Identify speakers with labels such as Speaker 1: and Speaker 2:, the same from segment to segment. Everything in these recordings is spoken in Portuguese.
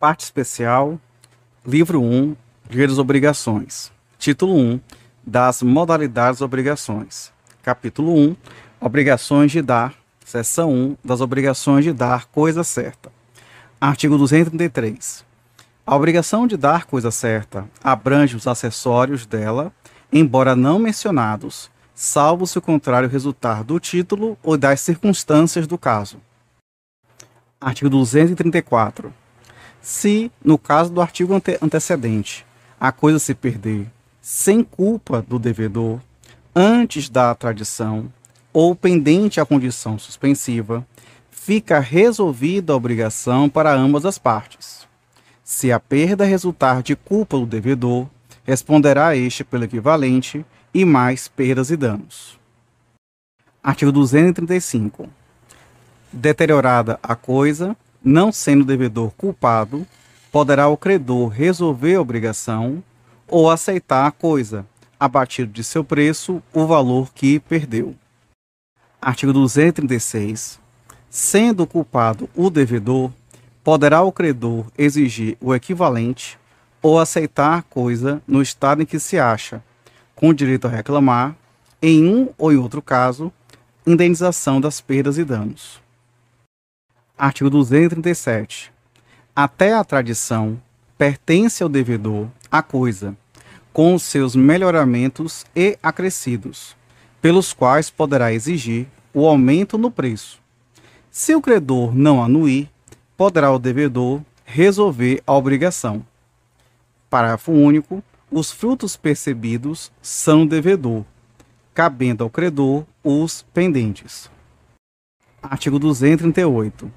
Speaker 1: Parte especial, livro 1, Guia das Obrigações. Título 1, das modalidades das obrigações. Capítulo 1, Obrigações de dar. Seção 1, das obrigações de dar coisa certa. Artigo 233. A obrigação de dar coisa certa abrange os acessórios dela, embora não mencionados, salvo se o contrário resultar do título ou das circunstâncias do caso. Artigo 234. Se, no caso do artigo antecedente, a coisa se perder sem culpa do devedor, antes da tradição ou pendente a condição suspensiva, fica resolvida a obrigação para ambas as partes. Se a perda resultar de culpa do devedor, responderá este pelo equivalente e mais perdas e danos. Artigo 235. Deteriorada a coisa, não sendo o devedor culpado, poderá o credor resolver a obrigação ou aceitar a coisa, abatido de seu preço o valor que perdeu. Artigo 236. Sendo culpado o devedor, poderá o credor exigir o equivalente ou aceitar a coisa no estado em que se acha, com direito a reclamar, em um ou em outro caso, indenização das perdas e danos. Artigo 237. Até a tradição, pertence ao devedor a coisa, com os seus melhoramentos e acrescidos, pelos quais poderá exigir o aumento no preço. Se o credor não anuir, poderá o devedor resolver a obrigação. Parágrafo único. Os frutos percebidos são devedor, cabendo ao credor os pendentes. Artigo 238.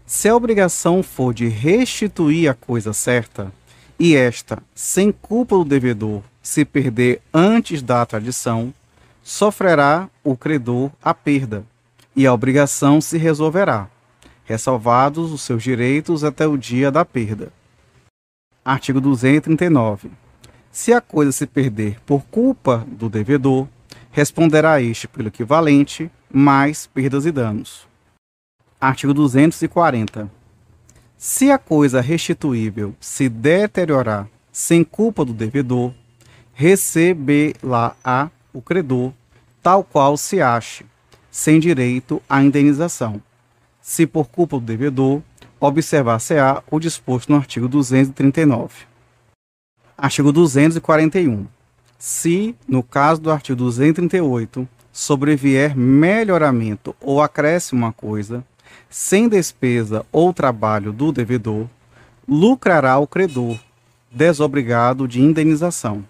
Speaker 1: Se a obrigação for de restituir a coisa certa, e esta, sem culpa do devedor, se perder antes da tradição, sofrerá o credor a perda, e a obrigação se resolverá, ressalvados os seus direitos até o dia da perda. Artigo 239. Se a coisa se perder por culpa do devedor, responderá este pelo equivalente, mais perdas e danos. Artigo 240. Se a coisa restituível se deteriorar sem culpa do devedor, receberá o credor, tal qual se ache, sem direito à indenização. Se por culpa do devedor, observar-se-á o disposto no artigo 239. Artigo 241. Se, no caso do artigo 238, sobrevier melhoramento ou acréscimo à coisa, sem despesa ou trabalho do devedor, lucrará o credor, desobrigado de indenização.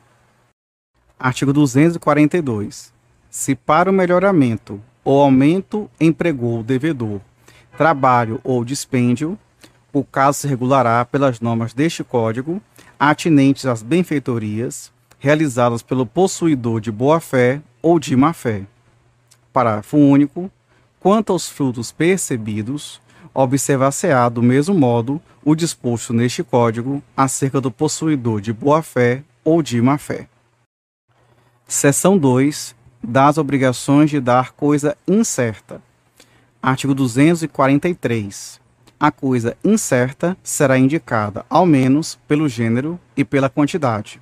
Speaker 1: Artigo 242. Se para o melhoramento ou aumento empregou o devedor, trabalho ou dispêndio, o caso se regulará pelas normas deste Código, atinentes às benfeitorias, realizadas pelo possuidor de boa-fé ou de má-fé. Parágrafo único. Quanto aos frutos percebidos, observar-se-á do mesmo modo o disposto neste Código acerca do possuidor de boa-fé ou de má-fé. Seção 2. Das obrigações de dar coisa incerta. Artigo 243. A coisa incerta será indicada, ao menos, pelo gênero e pela quantidade.